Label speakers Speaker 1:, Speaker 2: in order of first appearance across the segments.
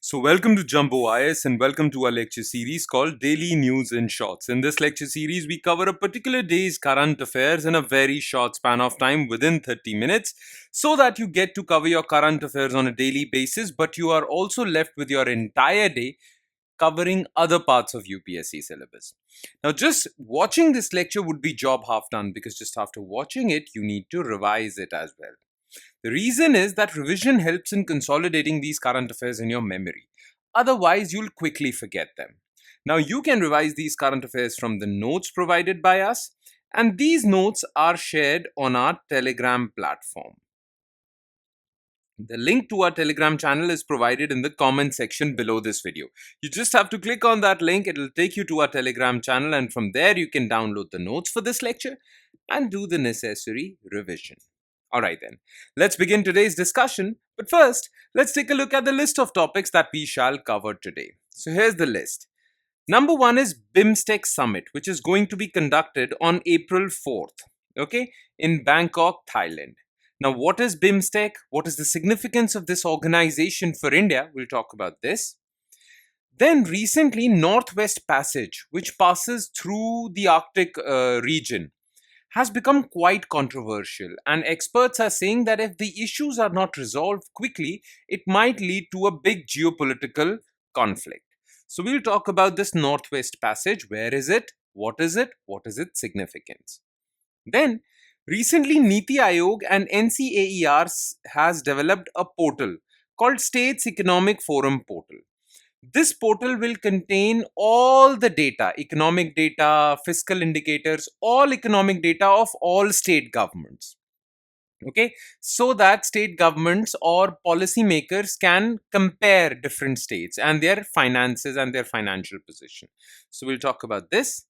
Speaker 1: So, welcome to Jumbo IS and welcome to our lecture series called Daily News in Shorts. In this lecture series, we cover a particular day's current affairs in a very short span of time within 30 minutes so that you get to cover your current affairs on a daily basis, but you are also left with your entire day covering other parts of UPSC syllabus. Now, just watching this lecture would be job half done because just after watching it, you need to revise it as well. The reason is that revision helps in consolidating these current affairs in your memory. Otherwise, you'll quickly forget them. Now, you can revise these current affairs from the notes provided by us, and these notes are shared on our Telegram platform. The link to our Telegram channel is provided in the comment section below this video. You just have to click on that link, it will take you to our Telegram channel, and from there you can download the notes for this lecture and do the necessary revision. Alright then, let's begin today's discussion. But first, let's take a look at the list of topics that we shall cover today. So here's the list. Number 1 is BIMSTEC Summit, which is going to be conducted on April 4th, okay, in Bangkok, Thailand. Now, what is BIMSTEC? What is the significance of this organization for India? We'll talk about this. Then recently, Northwest Passage, which passes through the Arctic region, has become quite controversial, and experts are saying that if the issues are not resolved quickly, it might lead to a big geopolitical conflict. So we'll talk about this Northwest Passage. Where is it? What is it? What is its significance? Then, recently Niti Aayog and NCAER has developed a portal called States Economic Forum Portal. This portal will contain all the data, economic data, fiscal indicators, all economic data of all state governments. Okay, so that state governments or policymakers can compare different states and their finances and their financial position. So we'll talk about this.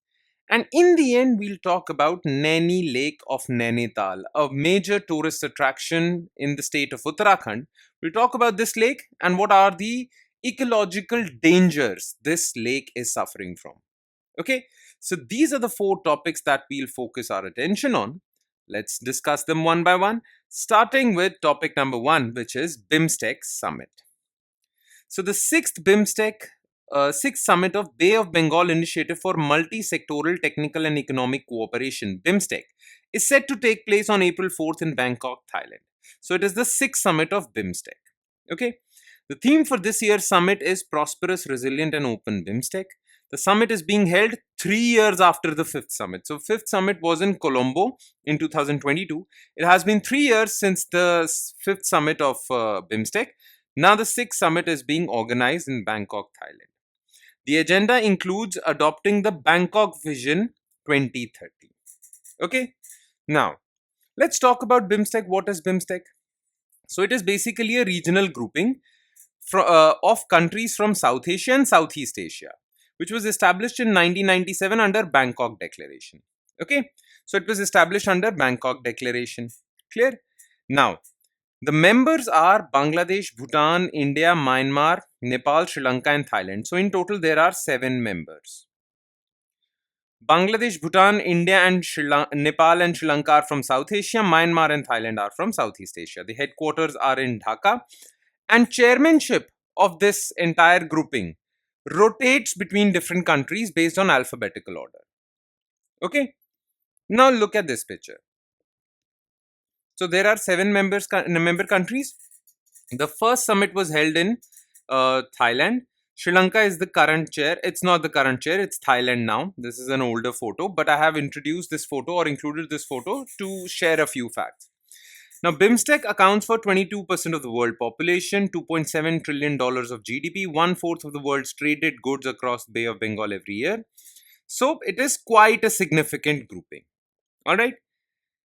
Speaker 1: And in the end, we'll talk about Naini Lake of Nainital, a major tourist attraction in the state of Uttarakhand. We'll talk about this lake and what are the ecological dangers this lake is suffering from. Okay, so these are the 4 topics that we'll focus our attention on. Let's discuss them one by one, starting with topic number 1, which is BIMSTEC Summit. So the 6th Summit of Bay of Bengal Initiative for Multi-Sectoral Technical and Economic Cooperation, BIMSTEC, is set to take place on April 4th in Bangkok, Thailand. So it is the 6th Summit of BIMSTEC. Okay. The theme for this year's summit is Prosperous, Resilient and Open BIMSTEC. The summit is being held 3 years after the 5th summit. So 5th summit was in Colombo in 2022. It has been 3 years since the 5th summit of BIMSTEC. Now the 6th summit is being organized in Bangkok, Thailand. The agenda includes adopting the Bangkok Vision 2030. Okay. Now, let's talk about BIMSTEC. What is BIMSTEC? So it is basically a regional grouping of countries from South Asia and Southeast Asia, which was established in 1997 under Bangkok Declaration. Okay, so it was established under Bangkok Declaration. Clear? Now, the members are Bangladesh, Bhutan, India, Myanmar, Nepal, Sri Lanka and Thailand. So in total, there are 7 members. Bangladesh, Bhutan, India and Nepal and Sri Lanka are from South Asia. Myanmar and Thailand are from Southeast Asia. The headquarters are in Dhaka. And chairmanship of this entire grouping rotates between different countries based on alphabetical order. Okay. Now look at this picture. So there are 7 member countries. The first summit was held in Thailand. Sri Lanka is the current chair. It's not the current chair. It's Thailand now. This is an older photo, but I have introduced this photo or included this photo to share a few facts. Now, BIMSTEC accounts for 22% of the world population, $2.7 trillion of GDP, 1/4 of the world's traded goods across the Bay of Bengal every year. So, it is quite a significant grouping. Alright.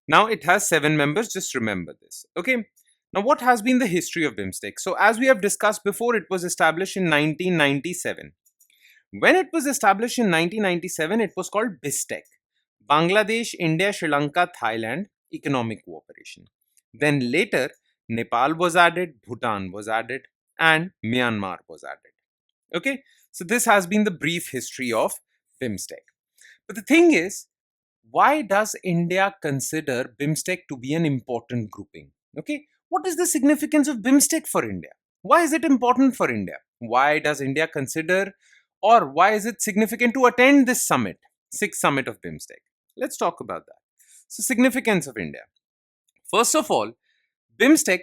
Speaker 1: Now, it has 7 members. Just remember this. Okay. Now, what has been the history of BIMSTEC? So, as we have discussed before, it was established in 1997. When it was established in 1997, it was called BISTEC, Bangladesh, India, Sri Lanka, Thailand Economic Cooperation. Then later, Nepal was added, Bhutan was added, and Myanmar was added. Okay, so this has been the brief history of BIMSTEC. But the thing is, why does India consider BIMSTEC to be an important grouping? Okay, what is the significance of BIMSTEC for India? Why is it important for India? Why does India consider, or why is it significant to attend this summit, sixth summit of BIMSTEC? Let's talk about that. So, significance of India. First of all, BIMSTEC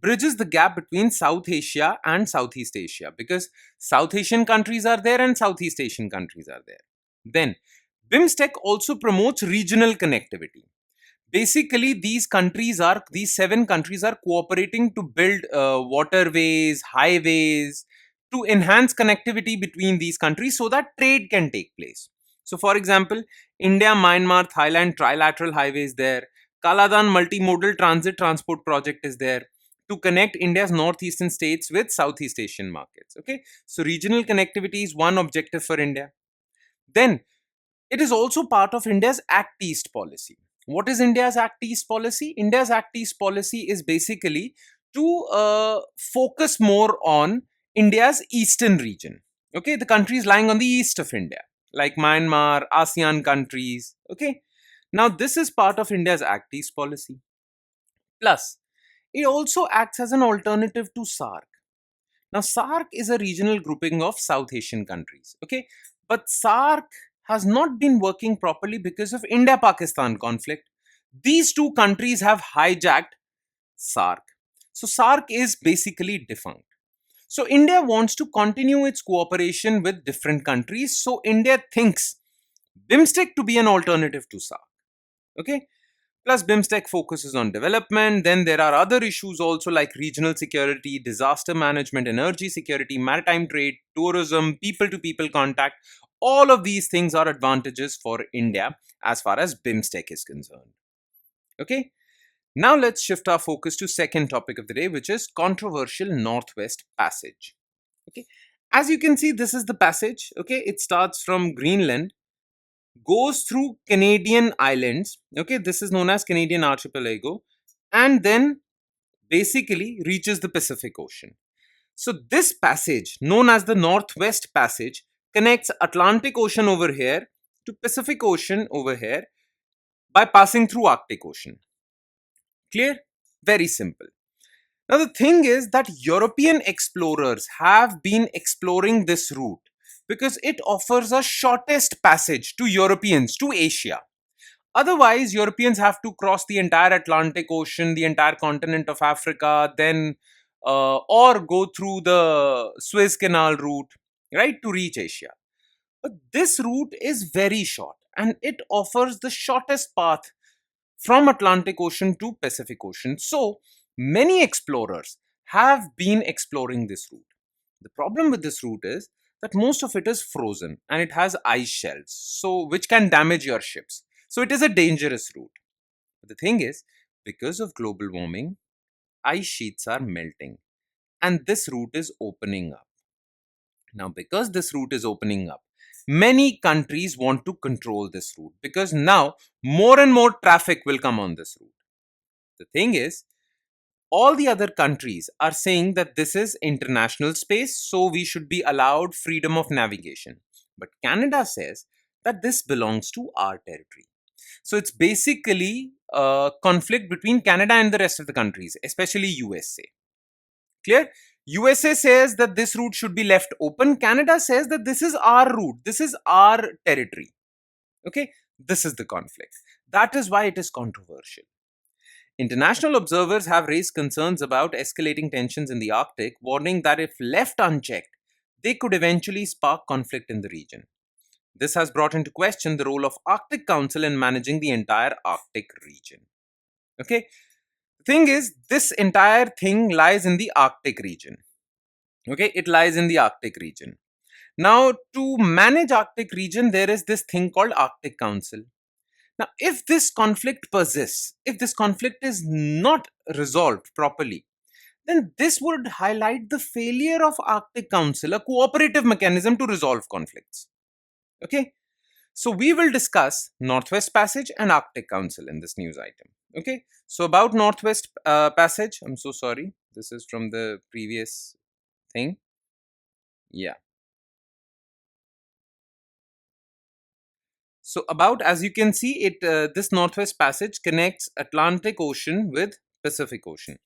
Speaker 1: bridges the gap between South Asia and Southeast Asia, because South Asian countries are there and Southeast Asian countries are there. Then, BIMSTEC also promotes regional connectivity. Basically, these 7 countries are cooperating to build waterways, highways, to enhance connectivity between these countries so that trade can take place. So, for example, India, Myanmar, Thailand trilateral highway is there. Kaladan multimodal transit transport project is there to connect India's northeastern states with Southeast Asian markets. Okay, so regional connectivity is one objective for India. Then it is also part of India's Act East policy. What is India's Act East policy? India's Act East policy is basically to focus more on India's eastern region. Okay, the countries lying on the east of India, like Myanmar, ASEAN countries. Okay, now this is part of India's Act East policy. Plus, it also acts as an alternative to SARC. Now, SARC is a regional grouping of South Asian countries. Okay, but SARC has not been working properly because of India-Pakistan conflict. These two countries have hijacked SARC. So SARC is basically defunct. So India wants to continue its cooperation with different countries. So India thinks BIMSTEC to be an alternative to SARC. Okay. Plus, BIMSTEC focuses on development. Then there are other issues also, like regional security, disaster management, energy security, maritime trade, tourism, people to people contact. All of these things are advantages for India as far as BIMSTEC is concerned. Okay. Now let's shift our focus to second topic of the day, which is controversial Northwest Passage. Okay. As you can see, this is the passage. Okay. It starts from Greenland, goes through Canadian islands. Okay, this is known as Canadian Archipelago, and then basically reaches the Pacific Ocean. So this passage, known as the Northwest Passage, connects Atlantic Ocean over here to Pacific Ocean over here by passing through Arctic Ocean. Clear? Very simple. Now the thing is that European explorers have been exploring this route because it offers a shortest passage to Europeans to Asia. Otherwise, Europeans have to cross the entire Atlantic Ocean, the entire continent of Africa, then or go through the Suez Canal route, right, to reach Asia. But this route is very short and it offers the shortest path from Atlantic Ocean to Pacific Ocean. So many explorers have been exploring this route. The problem with this route is that most of it is frozen and it has ice shelves, so which can damage your ships. So it is a dangerous route. But the thing is, because of global warming, ice sheets are melting and this route is opening up. Now, because this route is opening up, many countries want to control this route because now more and more traffic will come on this route. The thing is, all the other countries are saying that this is international space, so we should be allowed freedom of navigation. But Canada says that this belongs to our territory. So it's basically a conflict between Canada and the rest of the countries, especially USA. Clear? USA says that this route should be left open. Canada says that this is our route, this is our territory. Okay, this is the conflict. That is why it is controversial. International observers have raised concerns about escalating tensions in the Arctic, warning that if left unchecked, they could eventually spark conflict in the region. This has brought into question the role of Arctic Council in managing the entire Arctic region. Okay, the thing is, this entire thing lies in the Arctic region. Okay, it lies in the Arctic region. Now, to manage Arctic region, there is this thing called Arctic Council. Now, if this conflict persists, if this conflict is not resolved properly, then this would highlight the failure of Arctic Council, a cooperative mechanism to resolve conflicts. Okay, so we will discuss Northwest Passage and Arctic Council in this news item. Okay, so about Northwest Passage, I'm so sorry, this is from the previous thing. Yeah. So about, as you can see, this Northwest Passage connects Atlantic Ocean with Pacific Ocean.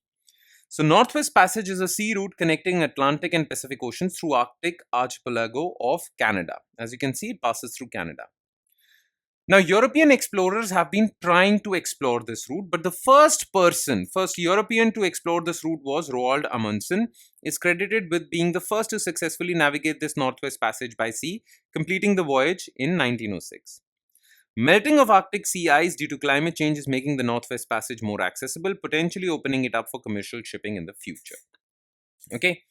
Speaker 1: So Northwest Passage is a sea route connecting Atlantic and Pacific Oceans through Arctic archipelago of Canada. As you can see, it passes through Canada. Now, European explorers have been trying to explore this route, but the first European to explore this route was Roald Amundsen, is credited with being the first to successfully navigate this Northwest Passage by sea, completing the voyage in 1906. Melting of Arctic sea ice due to climate change is making the Northwest Passage more accessible, potentially opening it up for commercial shipping in the future. Okay.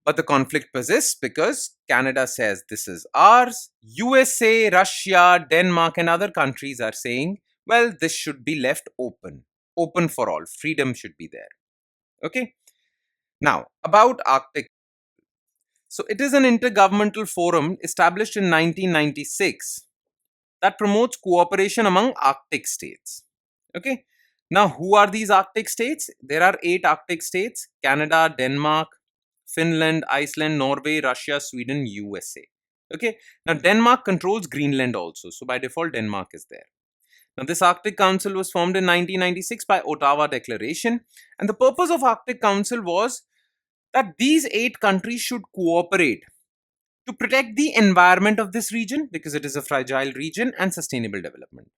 Speaker 1: But the conflict persists because Canada says this is ours. USA, Russia, Denmark, and other countries are saying, well, this should be left open for all. Freedom should be there. Okay. Now, about Arctic. So, it is an intergovernmental forum established in 1996 that promotes cooperation among Arctic states. Okay. Now, who are these Arctic states? There are 8 Arctic states: Canada, Denmark, Finland, Iceland, Norway, Russia, Sweden, USA. Okay. Now, Denmark controls Greenland also. So, by default, Denmark is there. Now, this Arctic Council was formed in 1996 by Ottawa Declaration. And the purpose of Arctic Council was that these 8 countries should cooperate to protect the environment of this region, because it is a fragile region, and sustainable development.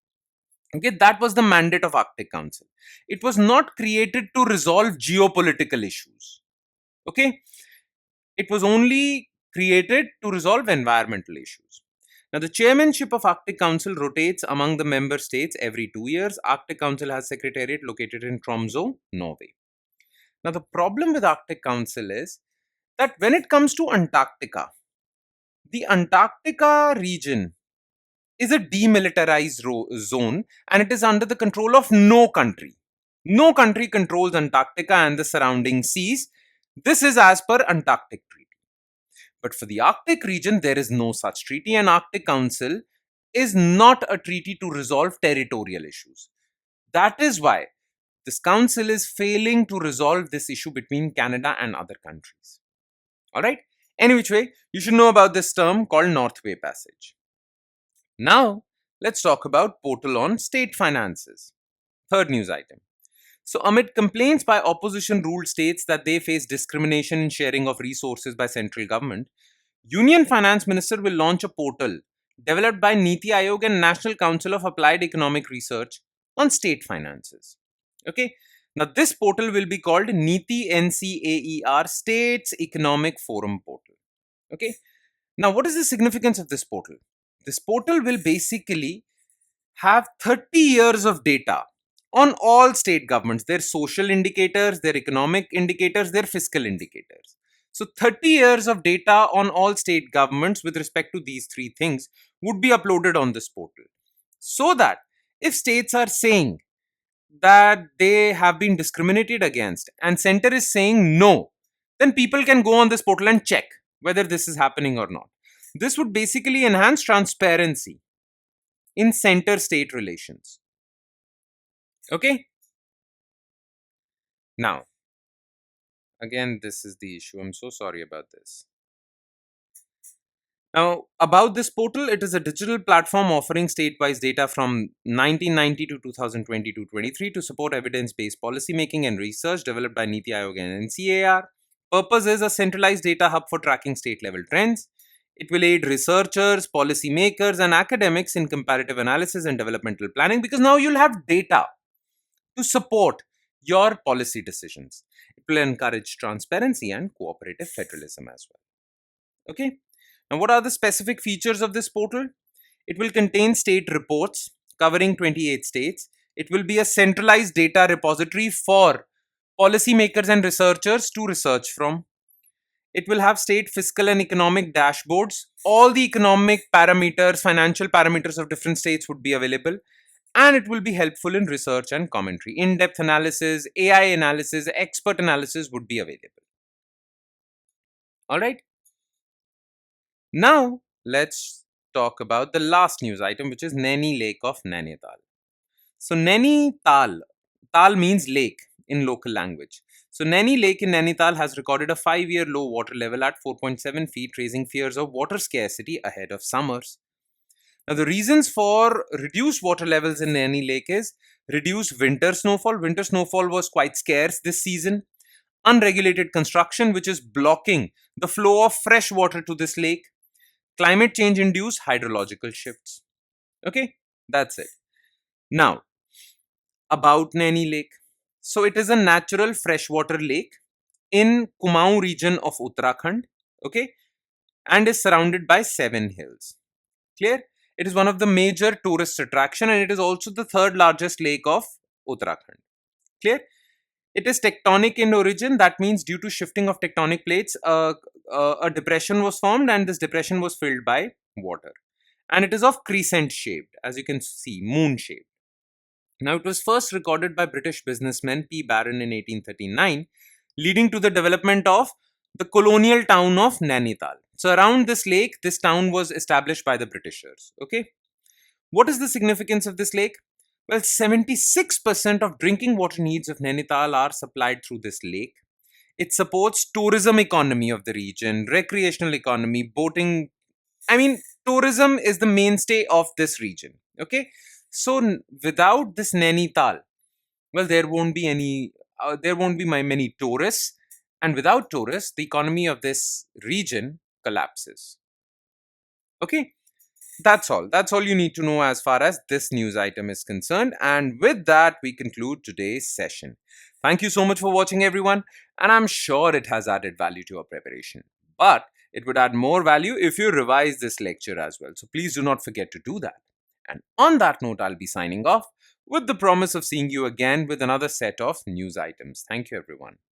Speaker 1: Okay, that was the mandate of Arctic Council. It was not created to resolve geopolitical issues. Okay, it was only created to resolve environmental issues. Now, the chairmanship of Arctic Council rotates among the member states every 2 years. Arctic Council has secretariat located in Tromsø, Norway. Now, the problem with Arctic Council is that when it comes to Antarctica, the Antarctica region is a demilitarized zone, and it is under the control of no country. No country controls Antarctica and the surrounding seas. This is as per Antarctic Treaty. But for the Arctic region, there is no such treaty, and Arctic Council is not a treaty to resolve territorial issues. That is why this council is failing to resolve this issue between Canada and other countries. Alright? Any which way, you should know about this term called Northway Passage. Now, let's talk about portal on state finances. Third news item. So, amid complaints by opposition ruled states that they face discrimination in sharing of resources by central government, Union Finance Minister will launch a portal developed by Niti Aayog and National Council of Applied Economic Research on state finances. Okay. Now, this portal will be called Niti NCAER States Economic Forum Portal. Okay. Now, what is the significance of this portal? This portal will basically have 30 years of data on all state governments, their social indicators, their economic indicators, their fiscal indicators. So 30 years of data on all state governments with respect to these 3 things would be uploaded on this portal. So that if states are saying that they have been discriminated against and center is saying no, then people can go on this portal and check whether this is happening or not. This would basically enhance transparency in center-state relations. Okay? Now, again, this is the issue. I'm so sorry about this. Now, about this portal, it is a digital platform offering state-wise data from 1990 to 2020-23 to support evidence-based policy making and research developed by Niti Aayog and NCAER. Purpose is a centralized data hub for tracking state-level trends. It will aid researchers, policy makers, and academics in comparative analysis and developmental planning, because now you'll have data to support your policy decisions. It will encourage transparency and cooperative federalism as well. Okay. Now, what are the specific features of this portal? It will contain state reports covering 28 states. It will be a centralized data repository for policymakers and researchers to research from. It will have state fiscal and economic dashboards. All the economic parameters, financial parameters of different states would be available. And it will be helpful in research and commentary. In-depth analysis, AI analysis, expert analysis would be available. Alright. Now, let's talk about the last news item, which is Naini Lake of Nainital. So, Nainital, Tal means lake in local language. So, Naini Lake in Nainital has recorded a 5-year low water level at 4.7 feet, raising fears of water scarcity ahead of summers. Now, the reasons for reduced water levels in Naini Lake is reduced winter snowfall. Winter snowfall was quite scarce this season. Unregulated construction, which is blocking the flow of fresh water to this lake. Climate change induced hydrological shifts. Okay, that's it. Now, about Naini Lake. So, it is a natural freshwater lake in Kumaon region of Uttarakhand. Okay, and is surrounded by 7 hills. Clear? It is one of the major tourist attraction and it is also the third largest lake of Uttarakhand. Clear? It is tectonic in origin. That means due to shifting of tectonic plates, a depression was formed and this depression was filled by water. And it is of crescent shaped, as you can see, moon shaped. Now, it was first recorded by British businessman P. Barron in 1839, leading to the development of the colonial town of Nainital. So, around this lake, this town was established by the Britishers. Okay. What is the significance of this lake? Well, 76% of drinking water needs of Nainital are supplied through this lake. It supports tourism economy of the region, recreational economy, boating. I mean, tourism is the mainstay of this region. Okay. So, without this Nainital, well, there won't be many tourists. And without tourists, the economy of this region collapses. Okay. That's all you need to know as far as this news item is concerned. And with that, we conclude today's session. Thank you so much for watching, everyone. And I'm sure it has added value to your preparation. But it would add more value if you revise this lecture as well. So please do not forget to do that. And on that note, I'll be signing off with the promise of seeing you again with another set of news items. Thank you, everyone.